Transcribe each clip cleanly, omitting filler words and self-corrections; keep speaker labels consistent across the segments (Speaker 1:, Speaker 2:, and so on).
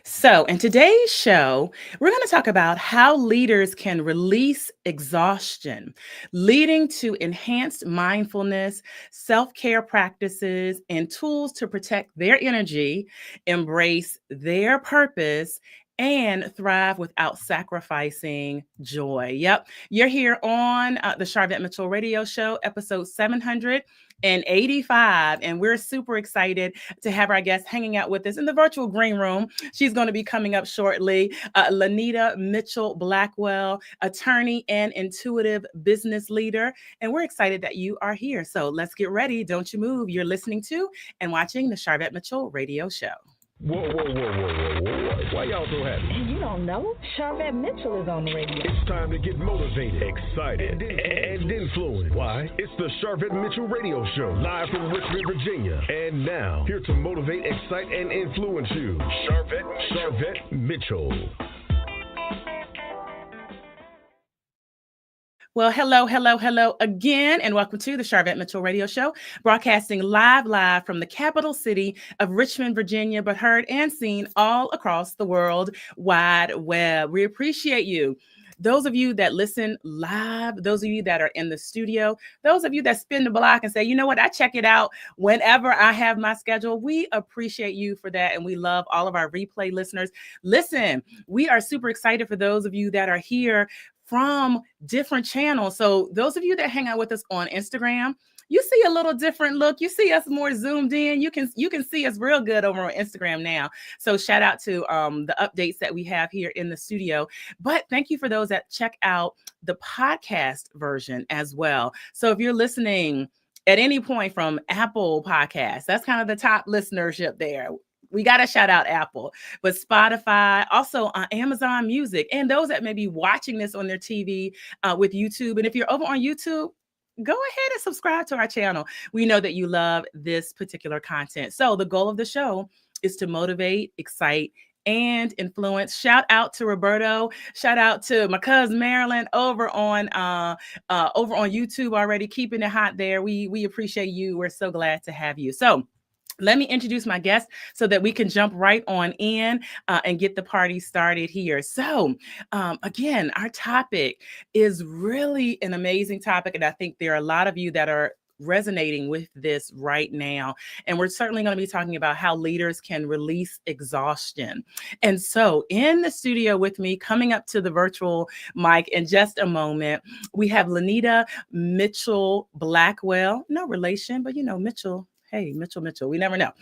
Speaker 1: So, in today's show, we're going to talk about how leaders can release exhaustion, leading to enhanced mindfulness, self care practices, and tools to protect their energy, embrace their purpose, and thrive without sacrificing joy. Yep, you're here on the Sharvette Mitchell Radio Show, episode 785, and we're super excited to have our guest hanging out with us in the virtual green room. She's going to be coming up shortly. Lynita Mitchell-Blackwell, attorney and intuitive business leader. And we're excited that you are here. So let's get ready. Don't you move. You're listening to and watching the Sharvette Mitchell Radio Show.
Speaker 2: Whoa. Why y'all so happy?
Speaker 3: You don't know? Sharvette Mitchell is on the radio.
Speaker 2: It's time to get motivated, excited, and influenced. Why? It's the Sharvette Mitchell Radio Show, live from Richmond, Virginia. And now, here to motivate, excite, and influence you, Sharvette Mitchell.
Speaker 1: Well, hello again, and welcome to the Sharvette Mitchell Radio Show, broadcasting live from the capital city of Richmond, Virginia, but heard and seen all across the world wide web. We appreciate you. Those of you that listen live, those of you that are in the studio, those of you that spin the block and say, you know what, I check it out whenever I have my schedule. We appreciate you for that, and we love all of our replay listeners. Listen, we are super excited for those of you that are here from different channels. So those of you that hang out with us on Instagram, you see a little different look. You see us more zoomed in. You can see us real good over on Instagram now. So shout out to the updates that we have here in the studio. But thank you for those that check out the podcast version as well. So if you're listening at any point from Apple Podcasts, that's kind of the top listenership there. We got to shout out Apple, but Spotify, also on Amazon Music, and those that may be watching this on their TV with YouTube. And if you're over on YouTube, go ahead and subscribe to our channel. We know that you love this particular content. So the goal of the show is to motivate, excite, and influence. Shout out to Roberto. Shout out to my cousin Marilyn over on YouTube already, keeping it hot there. We appreciate you. We're so glad to have you. So let me introduce my guest so that we can jump right on in and get the party started here. So again, our topic is really an amazing topic. And I think there are a lot of you that are resonating with this right now. And we're certainly going to be talking about how leaders can release exhaustion. And so in the studio with me, coming up to the virtual mic in just a moment, we have Lynita Mitchell-Blackwell. No relation, but you know, Mitchell. Hey, Mitchell, we never know.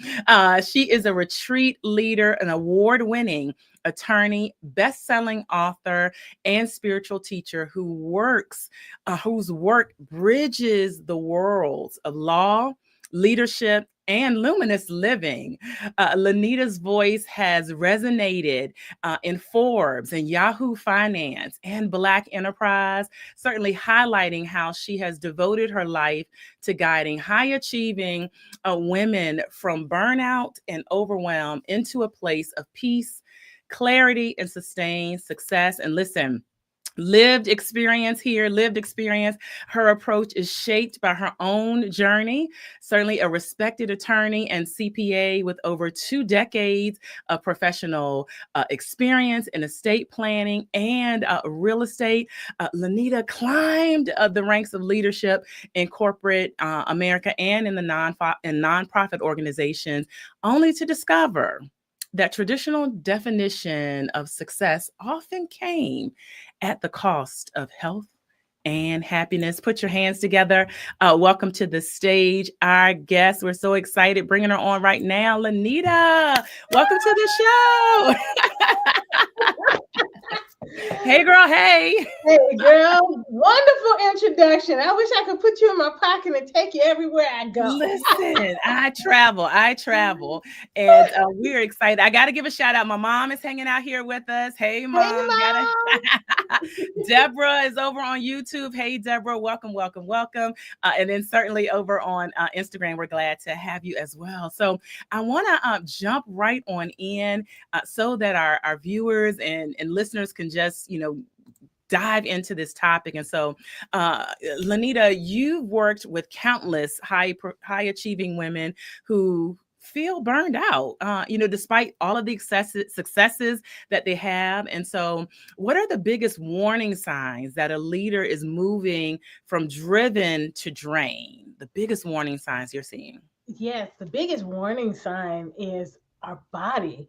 Speaker 1: She is a retreat leader, an award-winning attorney, best-selling author, and spiritual teacher whose work bridges the worlds of law, leadership, and luminous living. Lynita's voice has resonated in Forbes and Yahoo Finance and Black Enterprise, certainly highlighting how she has devoted her life to guiding high-achieving women from burnout and overwhelm into a place of peace, clarity, and sustained success. And listen, lived experience. Her approach is shaped by her own journey. Certainly a respected attorney and CPA with over 2 decades of professional experience in estate planning and real estate. Lynita climbed the ranks of leadership in corporate America and in the nonprofit organizations, only to discover that traditional definition of success often came at the cost of health and happiness. Put your hands together. Welcome to the stage, our guest. We're so excited bringing her on right now. Lynita, welcome to the show. Hey, girl. Hey.
Speaker 4: Hey, girl. Wonderful introduction. I wish I could put you in my pocket and take you everywhere I go.
Speaker 1: Listen, I travel, and we're excited. I got to give a shout out. My mom is hanging out here with us. Hey, Mom.
Speaker 4: Hey, Mom.
Speaker 1: Deborah is over on YouTube. Hey, Deborah. Welcome. And then certainly over on Instagram, we're glad to have you as well. So I want to jump right on in so that our viewers and listeners can just, dive into this topic. And so, Lynita, you've worked with countless high achieving women who feel burned out, despite all of the successes that they have. And so what are the biggest warning signs that a leader is moving from driven to drain? The biggest warning signs you're seeing?
Speaker 4: Yes, the biggest warning sign is our body.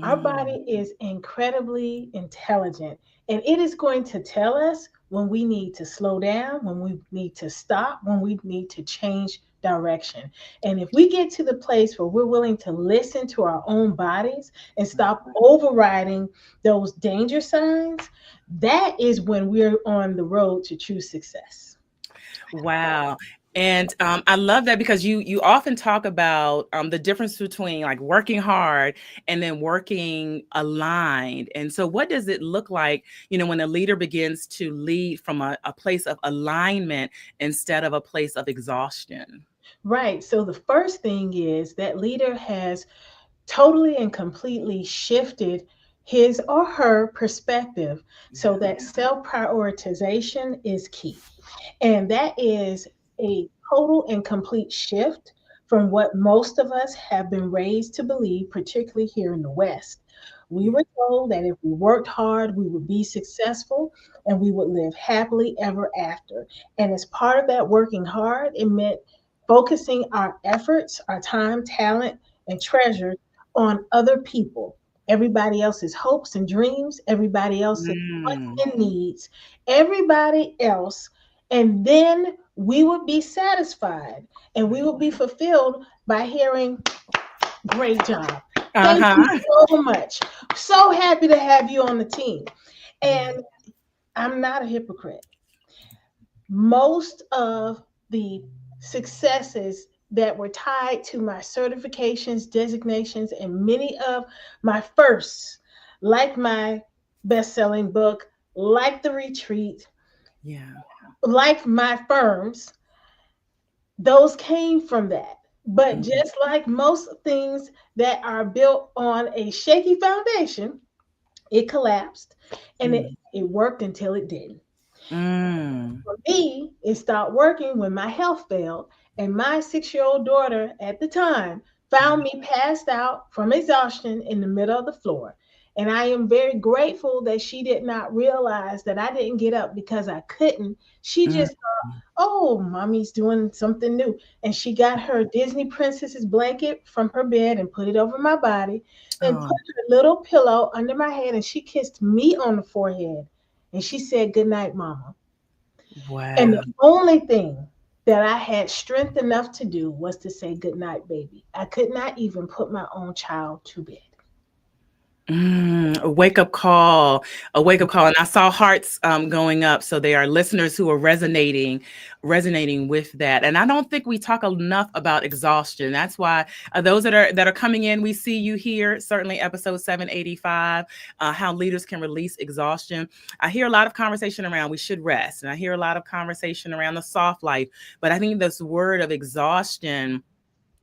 Speaker 4: Our body is incredibly intelligent, and it is going to tell us when we need to slow down, when we need to stop, when we need to change direction. And if we get to the place where we're willing to listen to our own bodies and stop overriding those danger signs, that is when we're on the road to true success.
Speaker 1: Wow. And I love that, because you often talk about the difference between like working hard and then working aligned. And so what does it look like, when a leader begins to lead from a place of alignment instead of a place of exhaustion?
Speaker 4: Right. So the first thing is that leader has totally and completely shifted his or her perspective so that self prioritization is key. And that is a total and complete shift from what most of us have been raised to believe, particularly here in the West. We were told that if we worked hard, we would be successful and we would live happily ever after. And as part of that working hard, it meant focusing our efforts, our time, talent, and treasure on other people, everybody else's hopes and dreams, everybody else's wants and needs, everybody else. And then we would be satisfied and we would be fulfilled by hearing, great job. Thank you so much. So happy to have you on the team. And I'm not a hypocrite. Most of the successes that were tied to my certifications, designations, and many of my firsts, like my best-selling book, like the retreat, like my firms, those came from that. But just like most things that are built on a shaky foundation, it collapsed, and it worked until it didn't. For me, it stopped working when my health failed, and my 6-year-old daughter at the time found me passed out from exhaustion in the middle of the floor. And I am very grateful that she did not realize that I didn't get up because I couldn't. She just thought, oh, mommy's doing something new. And she got her Disney princess's blanket from her bed and put it over my body and put her little pillow under my head, and she kissed me on the forehead. And she said, good night, mama.
Speaker 1: Wow.
Speaker 4: And the only thing that I had strength enough to do was to say, good night, baby. I could not even put my own child to bed.
Speaker 1: A wake-up call. And I saw hearts going up. So there are listeners who are resonating with that. And I don't think we talk enough about exhaustion. That's why those that are coming in, we see you here, certainly episode 785, how leaders can release exhaustion. I hear a lot of conversation around we should rest. And I hear a lot of conversation around the soft life. But I think this word of exhaustion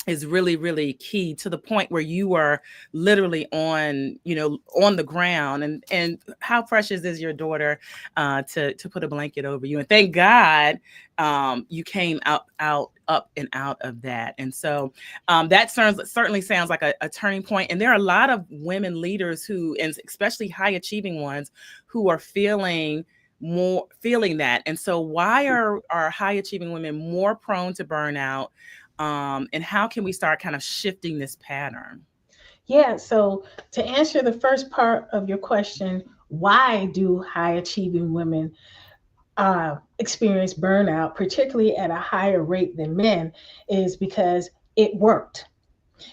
Speaker 1: is really, really key, to the point where you are literally on the ground. And how precious is your daughter to put a blanket over you. And thank God you came up and out of that. And so that certainly sounds like a turning point. And there are a lot of women leaders who, and especially high achieving ones, who are feeling that. And so why are high achieving women more prone to burnout? And how can we start kind of shifting this pattern?
Speaker 4: Yeah, so to answer the first part of your question, why do high achieving women experience burnout, particularly at a higher rate than men, is because it worked.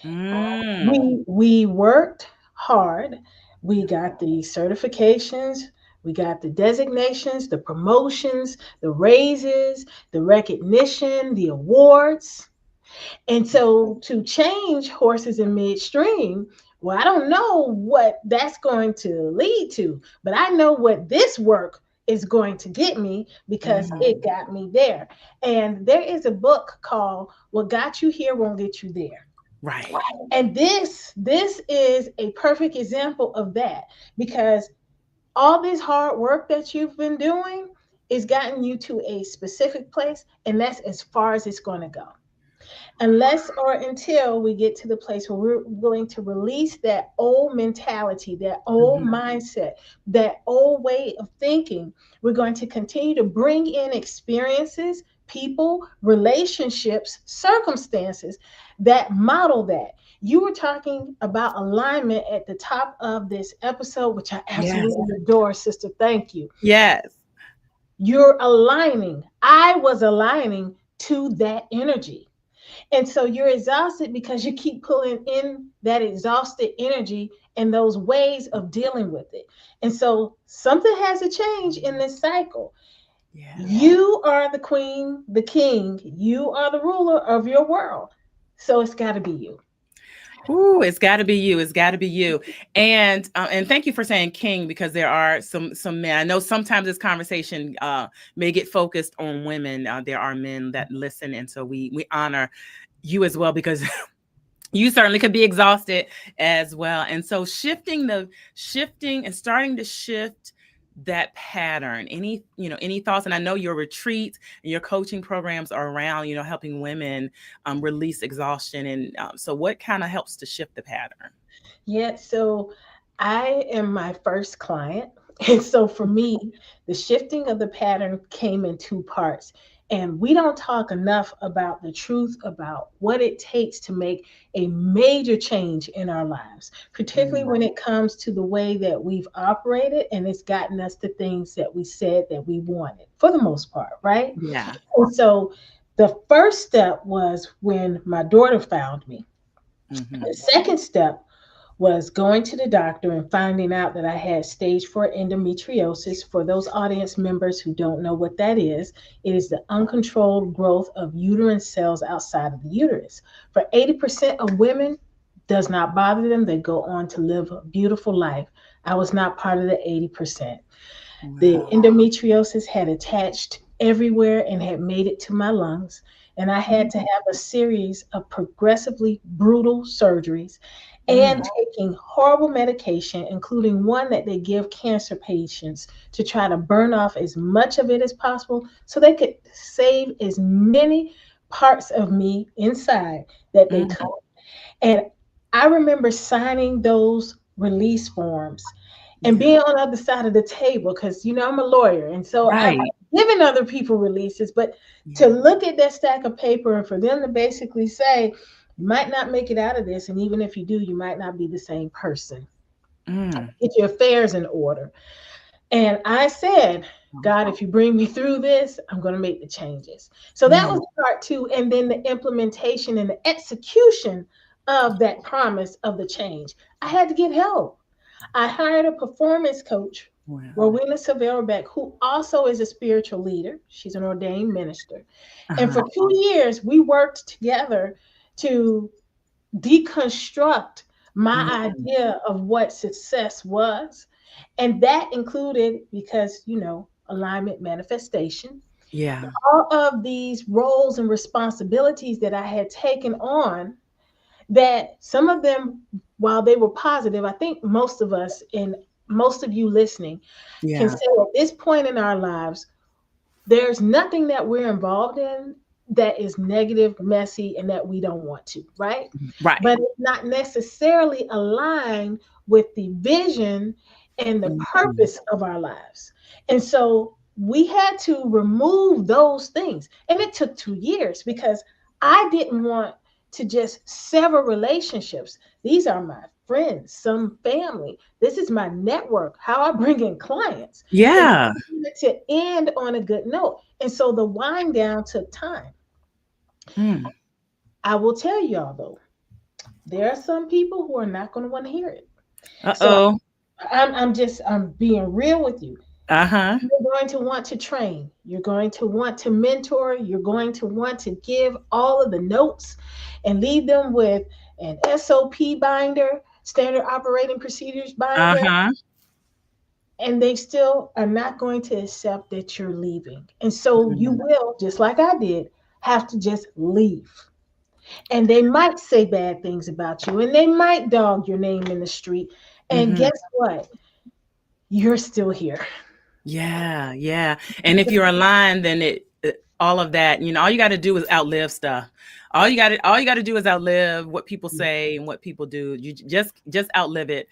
Speaker 4: We worked hard. We got the certifications. We got the designations, the promotions, the raises, the recognition, the awards. And so to change horses in midstream, well, I don't know what that's going to lead to, but I know what this work is going to get me, because it got me there. And there is a book called What Got You Here Won't Get You There.
Speaker 1: Right.
Speaker 4: And this is a perfect example of that, because all this hard work that you've been doing is gotten you to a specific place, and that's as far as it's going to go. unless or until we get to the place where we're willing to release that old mentality, that old mindset, that old way of thinking, we're going to continue to bring in experiences, people, relationships, circumstances that model that. You were talking about alignment at the top of this episode, which I absolutely adore, sister. Thank you.
Speaker 1: Yes.
Speaker 4: You're aligning. I was aligning to that energy. And so you're exhausted because you keep pulling in that exhausted energy and those ways of dealing with it. And so something has to change in this cycle. Yeah. You are the queen, the king. You are the ruler of your world. So it's got to be you.
Speaker 1: Ooh, it's got to be you. It's got to be you. And thank you for saying king, because there are some men. I know sometimes this conversation may get focused on women. There are men that listen, and so we honor you as well, because you certainly could be exhausted as well. And so shifting and starting to shift that pattern. Any thoughts? And I know your retreats and your coaching programs are around, helping women release exhaustion. And so what kind of helps to shift the pattern?
Speaker 4: Yeah, so I am my first client. And so for me, the shifting of the pattern came in two parts. And we don't talk enough about the truth about what it takes to make a major change in our lives, particularly when it comes to the way that we've operated and it's gotten us the things that we said that we wanted, for the most part, right?
Speaker 1: Yeah.
Speaker 4: And so the first step was when my daughter found me. The second step was going to the doctor and finding out that I had stage 4 endometriosis. For those audience members who don't know what that is, it is the uncontrolled growth of uterine cells outside of the uterus. For 80% of women, does not bother them. They go on to live a beautiful life. I was not part of the 80%. Wow. The endometriosis had attached everywhere and had made it to my lungs. And I had to have a series of progressively brutal surgeries and taking horrible medication, including one that they give cancer patients to try to burn off as much of it as possible so they could save as many parts of me inside that they could. And I remember signing those release forms and being on the other side of the table because, I'm a lawyer. And so I'm giving other people releases, but to look at that stack of paper and for them to basically say, you might not make it out of this. And even if you do, you might not be the same person. Get your affairs in order. And I said, God, if you bring me through this, I'm going to make the changes. So that was part 2. And then the implementation and the execution of that promise of the change. I had to get help. I hired a performance coach, Rowena Silverbeck, who also is a spiritual leader. She's an ordained minister. And for 2 years, we worked together to deconstruct my idea of what success was. And that included, because, alignment, manifestation. Yeah. All of these roles and responsibilities that I had taken on, that some of them, while they were positive, I think most of us and most of you listening can say at this point in our lives, there's nothing that we're involved in that is negative, messy, and that we don't want to, right? Right. But it's not necessarily aligned with the vision and the purpose of our lives. And so we had to remove those things. And it took 2 years because I didn't want to just sever relationships. These are my friends, some family. This is my network, how I bring in clients. Yeah. To end on a good note. And so the wind down took time. I will tell y'all though, there are some people who are not going to want to hear it. So I'm being real with you. You're going to want to train. You're going to want to mentor. You're going to want to give all of the notes and leave them with an SOP binder, standard operating procedures binder. And they still are not going to accept that you're leaving. And so you will, just like I did, have to just leave. And they might say bad things about you, and they might dog your name in the street. And guess what? You're still here.
Speaker 1: Yeah. And if you're aligned, then all of that. All you got to do is outlive stuff. All you got to do is outlive what people say and what people do. You just outlive it,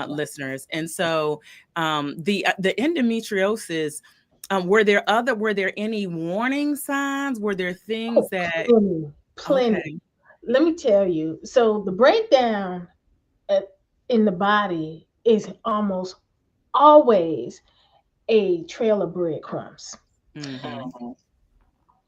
Speaker 1: listeners. And so the endometriosis, were there any warning signs? Were there things that
Speaker 4: plenty.
Speaker 1: Okay.
Speaker 4: Let me tell you. So the breakdown in the body is almost always a trail of breadcrumbs.
Speaker 1: Mm-hmm.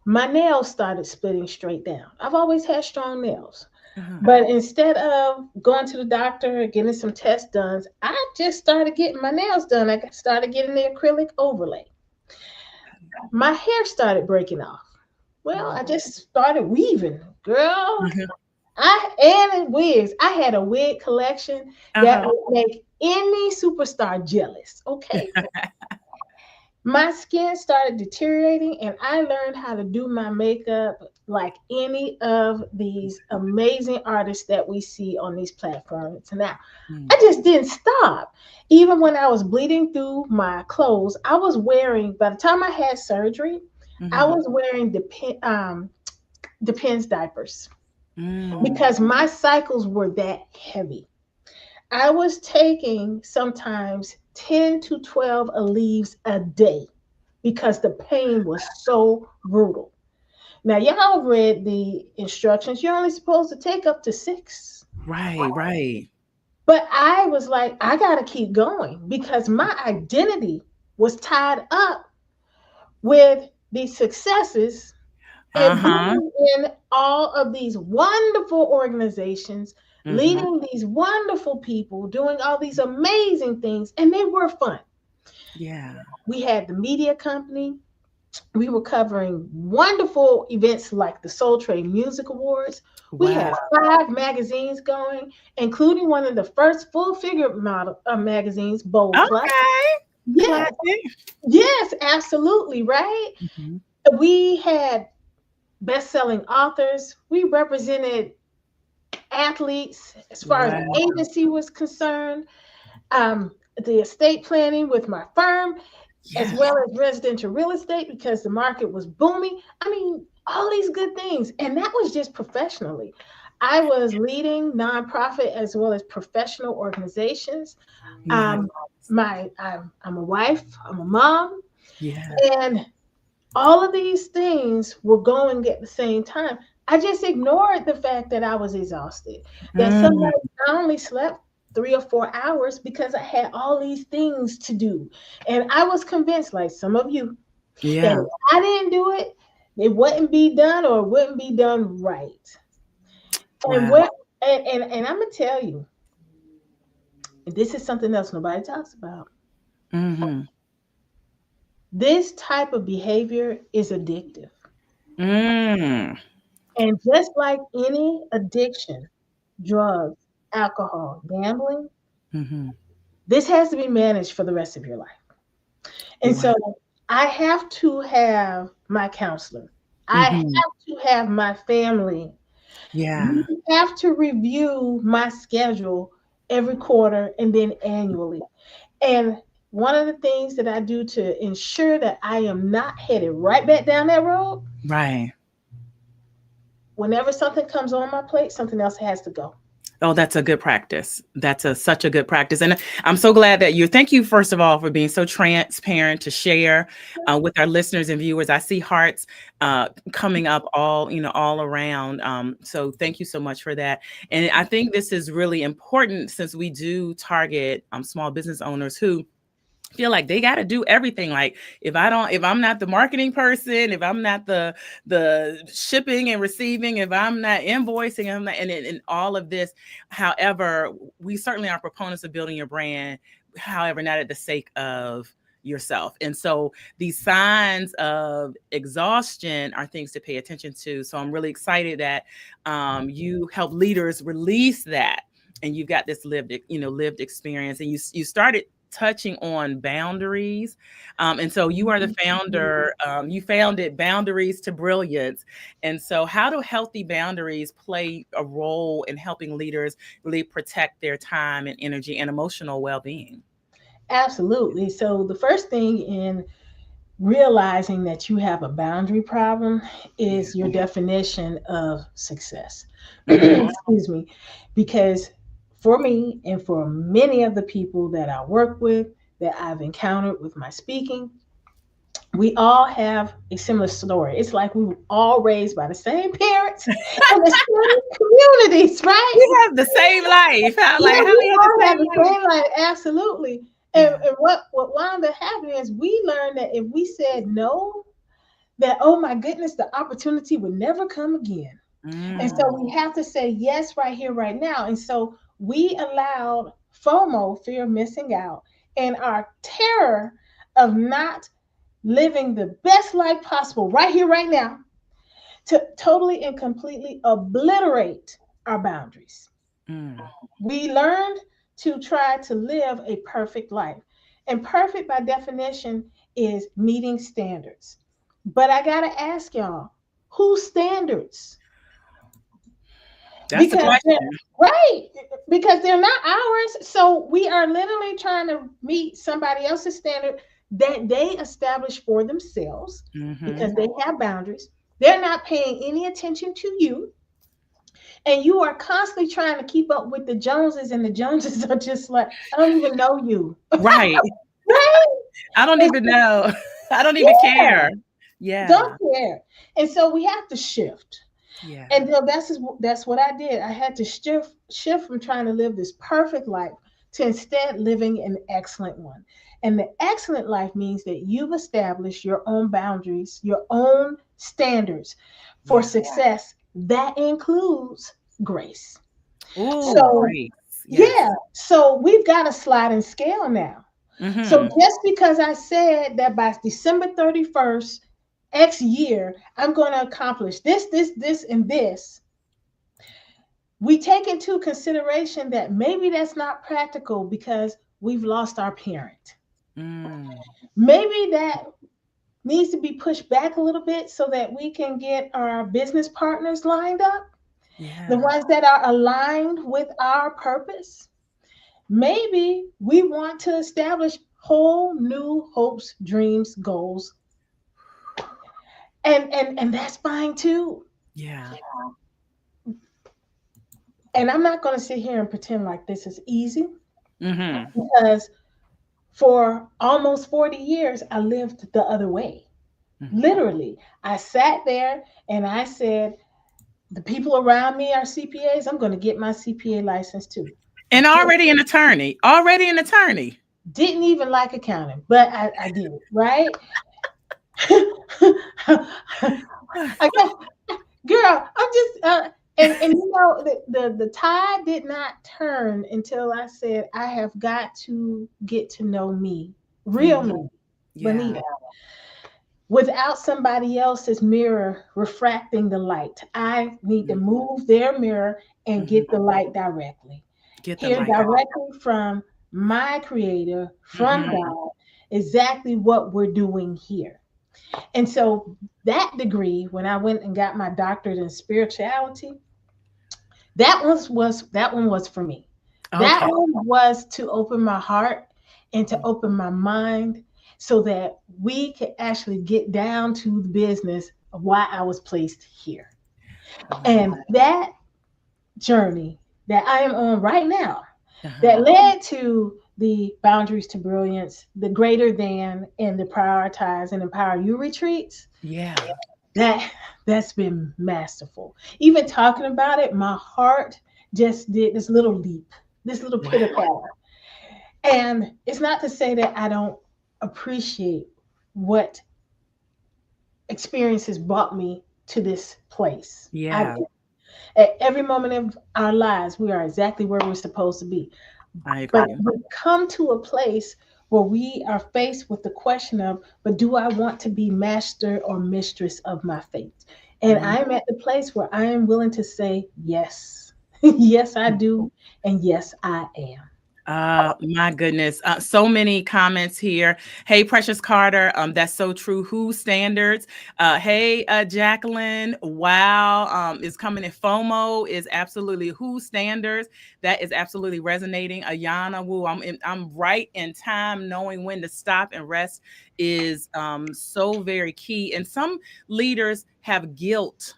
Speaker 4: My nails started splitting straight down. I've always had strong nails.
Speaker 1: Uh-huh.
Speaker 4: But instead of going to the doctor, getting some tests done, I just started getting my nails done. I started getting the acrylic overlay. My hair started breaking off. Well, I just started weaving, girl. And wigs. I had a wig collection that would make any superstar jealous. Okay. My skin started deteriorating, and I learned how to do my makeup like any of these amazing artists that we see on these platforms. Now, I just didn't stop. Even when I was bleeding through my clothes, I was wearing, by the time I had surgery, I was wearing Depends diapers because my cycles were that heavy. I was taking sometimes 10 to 12 leaves a day because the pain was so brutal. Now, y'all read the instructions. You're only supposed to take up to 6.
Speaker 1: Right.
Speaker 4: But I was like, I got to keep going because my identity was tied up with these successes and being in all of these wonderful organizations, leading these wonderful people, doing all these amazing things, and they were fun.
Speaker 1: Yeah.
Speaker 4: We had the media company. We were covering wonderful events like the Soul Train Music Awards. We had 5 magazines going, including one of the first full-figure magazines, Bold Plus. Yes. Yes, absolutely, right? We had best-selling authors. We represented athletes as far as the agency was concerned, the estate planning with my firm, as well as residential real estate because the market was booming. I mean, all these good things. And that was just professionally. I was leading nonprofit as well as professional organizations. I'm a wife, I'm a mom. And all of these things were going at the same time. I just ignored the fact that I was exhausted. That sometimes I only slept 3 or 4 hours because I had all these things to do. And I was convinced, like some of you, that if I didn't do it, it wouldn't be done or it wouldn't be done right. And and I'm gonna tell you, this is something else nobody talks about. This type of behavior is addictive. And just like any addiction, drugs, alcohol, gambling, this has to be managed for the rest of your life. And so I have to have my counselor. I have to have my family. We have to review my schedule every quarter and then annually. And one of the things that I do to ensure that I am not headed right back down that road, whenever something comes on my plate, something else has to go.
Speaker 1: Oh, that's a good practice. That's such a good practice. And I'm so glad that thank you, first of all, for being so transparent to share with our listeners and viewers. I see hearts coming up all around. So thank you so much for that. And I think this is really important since we do target small business owners who feel like they got to do everything. Like if I'm not the marketing person, if I'm not the shipping and receiving, if I'm not invoicing, and all of this. However, we certainly are proponents of building your brand. However, not at the sake of yourself. And so these signs of exhaustion are things to pay attention to. So I'm really excited that you help leaders release that, and you've got this lived experience, and you started touching on boundaries. And so you are the founder, you founded Boundaries to Brilliance. And so how do healthy boundaries play a role in helping leaders really protect their time and energy and emotional well-being?
Speaker 4: Absolutely. So the first thing in realizing that you have a boundary problem is your definition of success. Excuse me. Because for me and for many of the people that I work with, that I've encountered with my speaking, we all have a similar story. It's like we were all raised by the same parents and the same communities, right?
Speaker 1: We have the same life. How,
Speaker 4: Yeah,
Speaker 1: like, how we
Speaker 4: we all
Speaker 1: have
Speaker 4: have
Speaker 1: the
Speaker 4: the
Speaker 1: same life?
Speaker 4: same life, absolutely. And what wound up happening is we learned that if we said no, that, oh my goodness, the opportunity would never come again. And so we have to say yes right here, right now. And so we allowed FOMO, fear of missing out, and our terror of not living the best life possible right here, right now, to totally and completely obliterate our boundaries. We learned to try to live a perfect life. And perfect, by definition, is meeting standards. But I got to ask y'all, whose standards?
Speaker 1: That's the question.
Speaker 4: Right, because they're not ours. So we are literally trying to meet somebody else's standard that they establish for themselves because they have boundaries. They're not paying any attention to you. And you are constantly trying to keep up with the Joneses, and the Joneses are just like, I don't even know you.
Speaker 1: Right.
Speaker 4: Right?
Speaker 1: I don't even know. I don't even care. Yeah.
Speaker 4: Don't care. And so we have to shift.
Speaker 1: Yeah.
Speaker 4: And that's what I did. I had to shift from trying to live this perfect life to instead living an excellent one. And the excellent life means that you've established your own boundaries, your own standards for success. That includes grace.
Speaker 1: Ooh,
Speaker 4: So,
Speaker 1: grace. Yes.
Speaker 4: yeah. So we've got a sliding scale now. So just because I said that by December 31st, X year, I'm going to accomplish this, and this, we take into consideration that maybe that's not practical because we've lost our parent. Maybe that needs to be pushed back a little bit so that we can get our business partners lined up, the ones that are aligned with our purpose. Maybe we want to establish whole new hopes, dreams, goals. And that's fine too.
Speaker 1: Yeah.
Speaker 4: And I'm not going to sit here and pretend like this is easy because for almost 40 years, I lived the other way. Literally, I sat there and I said, the people around me are CPAs. I'm going to get my CPA license too.
Speaker 1: And already an attorney.
Speaker 4: Didn't even like accounting, but I did, right? I guess, girl, I'm just and you know the tide did not turn until I said I have got to get to know me, real me, Lynita, without somebody else's mirror refracting the light. I need to move their mirror and get the light directly. Hear directly from my creator, from God, exactly what we're doing here. And so that degree, when I went and got my doctorate in spirituality, that one was for me. Okay. That one was to open my heart and to open my mind so that we could actually get down to the business of why I was placed here. And that journey that I am on right now, that led to the Boundaries to Brilliance, the Greater Than, and the Prioritize and Empower You retreats. Yeah. That's been masterful. Even talking about it, my heart just did this little leap, this little pitter-patter. And it's not to say that I don't appreciate what experiences brought me to this place. Yeah. At every moment of our lives, we are exactly where we're supposed to be. I agree. But we come to a place where we are faced with the question of, but do I want to be master or mistress of my fate? And I'm at the place where I am willing to say yes. Yes, I do. And yes, I am.
Speaker 1: My goodness. So many comments here. Hey, Precious Carter. That's so true. Who standards? Hey, Jacqueline. Wow. Is coming in. FOMO is absolutely who standards. That is absolutely resonating. Ayana, woo. I'm right in time. Knowing when to stop and rest is so very key. And some leaders have guilt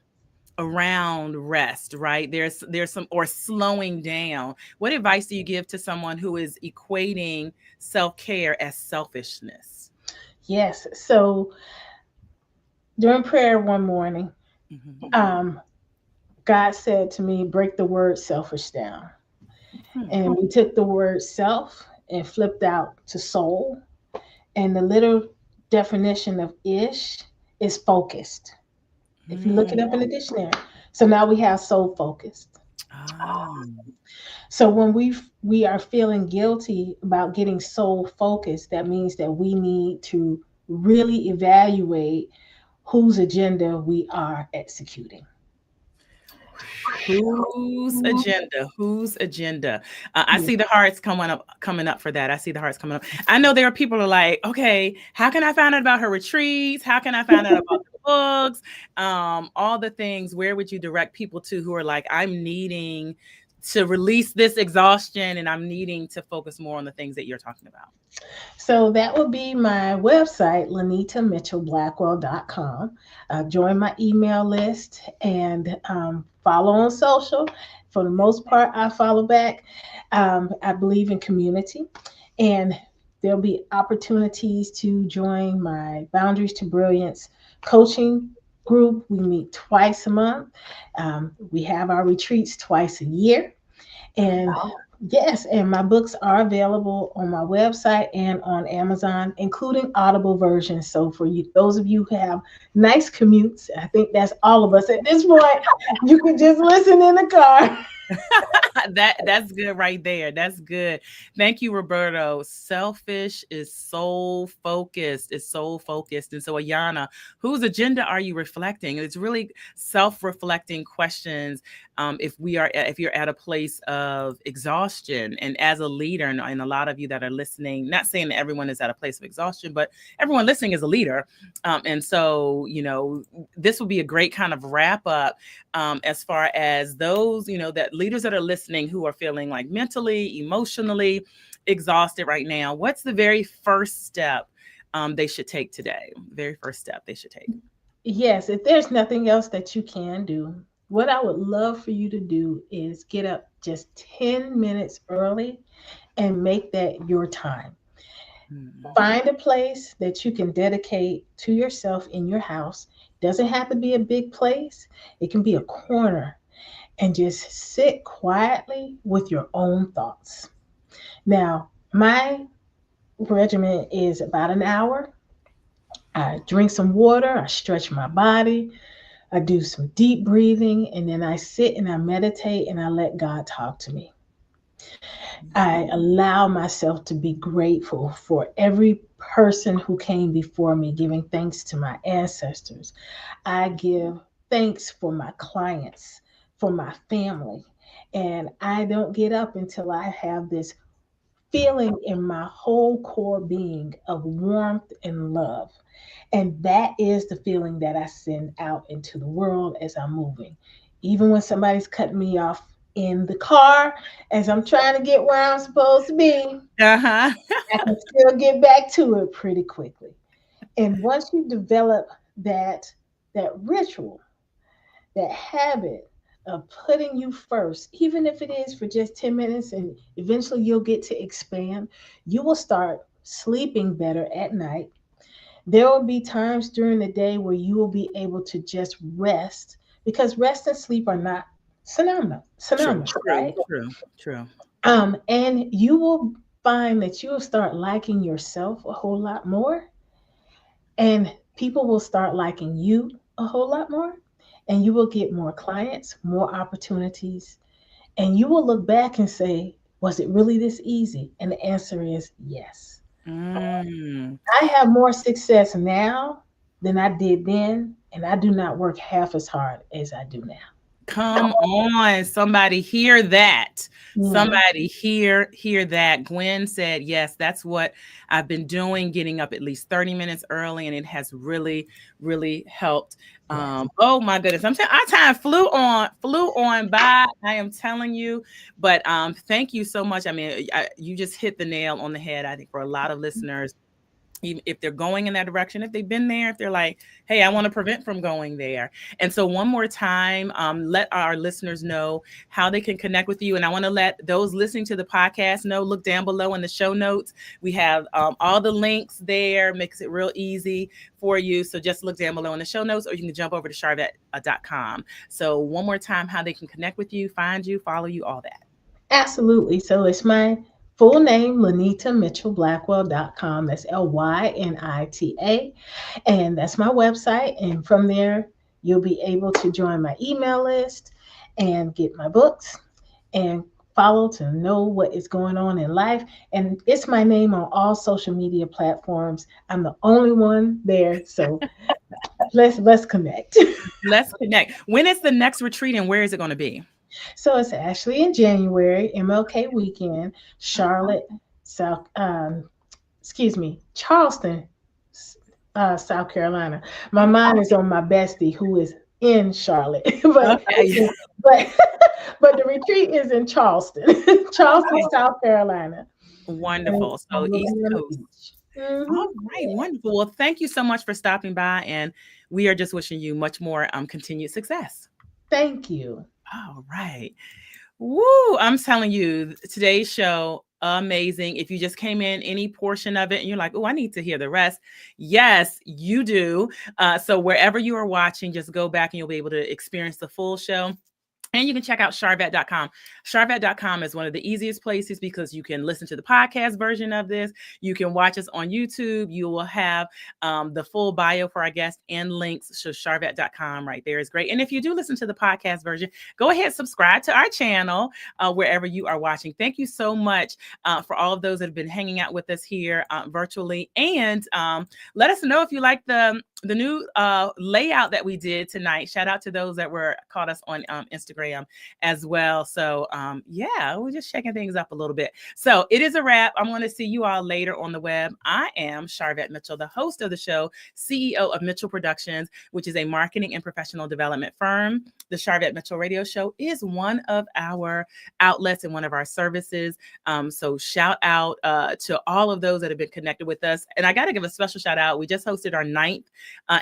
Speaker 1: around rest, right? There's some, or slowing down. What advice do you give to someone who is equating self-care as selfishness?
Speaker 4: Yes. So during prayer one morning, God said to me, break the word selfish down. And we took the word self and flipped out to soul. And the literal definition of ish is focused. If you look it up in the dictionary. So now we have soul focused. So when we are feeling guilty about getting soul focused, that means that we need to really evaluate whose agenda we are executing.
Speaker 1: Whose agenda? Whose agenda? I see the hearts coming up for that. I see the hearts coming up. I know there are people who are like, okay, how can I find out about her retreats? How can I find out about the books? All the things. Where would you direct people to who are like, I'm needing to release this exhaustion and I'm needing to focus more on the things that you're talking about?
Speaker 4: So that would be my website, Lynita, Mitchell-Blackwell.com. Join my email list and follow on social. For the most part, I follow back. I believe in community, and there'll be opportunities to join my Boundaries to Brilliance coaching group. We meet twice a month. We have our retreats twice a year. And yes, and my books are available on my website and on Amazon, including Audible versions. So for you, those of you who have nice commutes, I think that's all of us at this point, you can just listen in the car.
Speaker 1: That's good right there. That's good. Thank you, Roberto. Selfish is soul focused. It's soul focused. And so, Ayana, whose agenda are you reflecting? It's really self-reflecting questions. If you're at a place of exhaustion, and as a leader, and a lot of you that are listening, not saying that everyone is at a place of exhaustion, but everyone listening is a leader. And so, this will be a great kind of wrap up as far as those, that leaders that are listening who are feeling like mentally, emotionally exhausted right now. What's the very first step they should take today? Very first step they should take.
Speaker 4: Yes, if there's nothing else that you can do, what I would love for you to do is get up just 10 minutes early and make that your time. Find a place that you can dedicate to yourself in your house. Doesn't have to be a big place. It can be a corner, and just sit quietly with your own thoughts. Now, my regimen is about an hour. I drink some water, I stretch my body, I do some deep breathing, and then I sit and I meditate and I let God talk to me. I allow myself to be grateful for every person who came before me, giving thanks to my ancestors. I give thanks for my clients, for my family. And I don't get up until I have this feeling in my whole core being of warmth and love. And that is the feeling that I send out into the world as I'm moving. Even when somebody's cutting me off in the car as I'm trying to get where I'm supposed to be, I can still get back to it pretty quickly. And once you develop that ritual, that habit of putting you first, even if it is for just 10 minutes, and eventually you'll get to expand, you will start sleeping better at night. There will be times during the day where you will be able to just rest, because rest and sleep are not synonymous, right?
Speaker 1: True.
Speaker 4: And you will find that you will start liking yourself a whole lot more, and people will start liking you a whole lot more, and you will get more clients, more opportunities, and you will look back and say, was it really this easy? And the answer is yes. I have more success now than I did then, and I do not work half as hard as I do now.
Speaker 1: Come on, somebody hear that.
Speaker 4: Yeah.
Speaker 1: Somebody hear that. Gwen said, yes, that's what I've been doing, getting up at least 30 minutes early, and it has really, really helped.
Speaker 4: Yes.
Speaker 1: Oh my goodness. Our time flew on by. I am telling you, but thank you so much. I mean, you just hit the nail on the head, I think, for a lot of listeners. Even if they're going in that direction, if they've been there, if they're like, hey, I want to prevent from going there. And so one more time, let our listeners know how they can connect with you. And I want to let those listening to the podcast know, look down below in the show notes. We have all the links there, makes it real easy for you. So just look down below in the show notes, or you can jump over to Sharvette.com. So one more time, how they can connect with you, find you, follow you, all that.
Speaker 4: Absolutely. So it's my full name, Lynita, Mitchell-Blackwell.com. That's Lynita. And that's my website. And from there, you'll be able to join my email list and get my books and follow to know what is going on in life. And it's my name on all social media platforms. I'm the only one there. So let's connect.
Speaker 1: Let's connect. When is the next retreat and where is it going to be?
Speaker 4: So it's actually in January, MLK weekend, Charlotte, Charleston, South Carolina. My mind is on my bestie who is in Charlotte, but the retreat is in Charleston, South Carolina.
Speaker 1: Wonderful. So East Coast. Mm-hmm. All right, wonderful. Well, thank you so much for stopping by, and we are just wishing you much more continued success.
Speaker 4: Thank you.
Speaker 1: All right. Woo! I'm telling you, today's show, amazing. If you just came in any portion of it and you're like, oh, I need to hear the rest. Yes, you do. So wherever you are watching, just go back and you'll be able to experience the full show. And you can check out Sharvette.com. Sharvette.com is one of the easiest places because you can listen to the podcast version of this. You can watch us on YouTube. You will have the full bio for our guest and links. So Sharvette.com right there is great. And if you do listen to the podcast version, go ahead, subscribe to our channel wherever you are watching. Thank you so much for all of those that have been hanging out with us here virtually. And let us know if you like the new layout that we did tonight. Shout out to those that caught us on Instagram as well. So yeah, we're just checking things up a little bit. So it is a wrap. I'm going to see you all later on the web. I am Sharvette Mitchell, the host of the show, CEO of Mitchell Productions, which is a marketing and professional development firm. The Sharvette Mitchell Radio Show is one of our outlets and one of our services. So shout out to all of those that have been connected with us. And I got to give a special shout out. We just hosted our 9th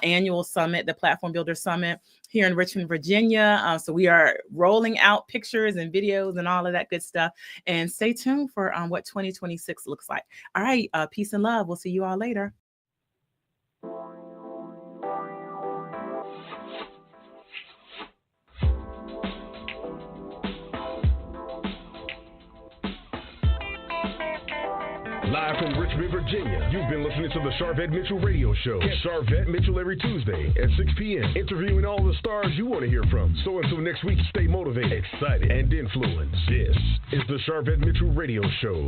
Speaker 1: annual summit, the Platform Builder Summit, here in Richmond, Virginia. So we are rolling out pictures and videos and all of that good stuff. And stay tuned for what 2026 looks like. All right. Peace and love. We'll see you all later.
Speaker 2: Live from Richmond, Virginia, you've been listening to the Sharvette Mitchell Radio Show. Catch Sharvette Mitchell every Tuesday at 6 p.m. interviewing all the stars you want to hear from. So until next week, stay motivated, excited, and influenced. This is the Sharvette Mitchell Radio Show.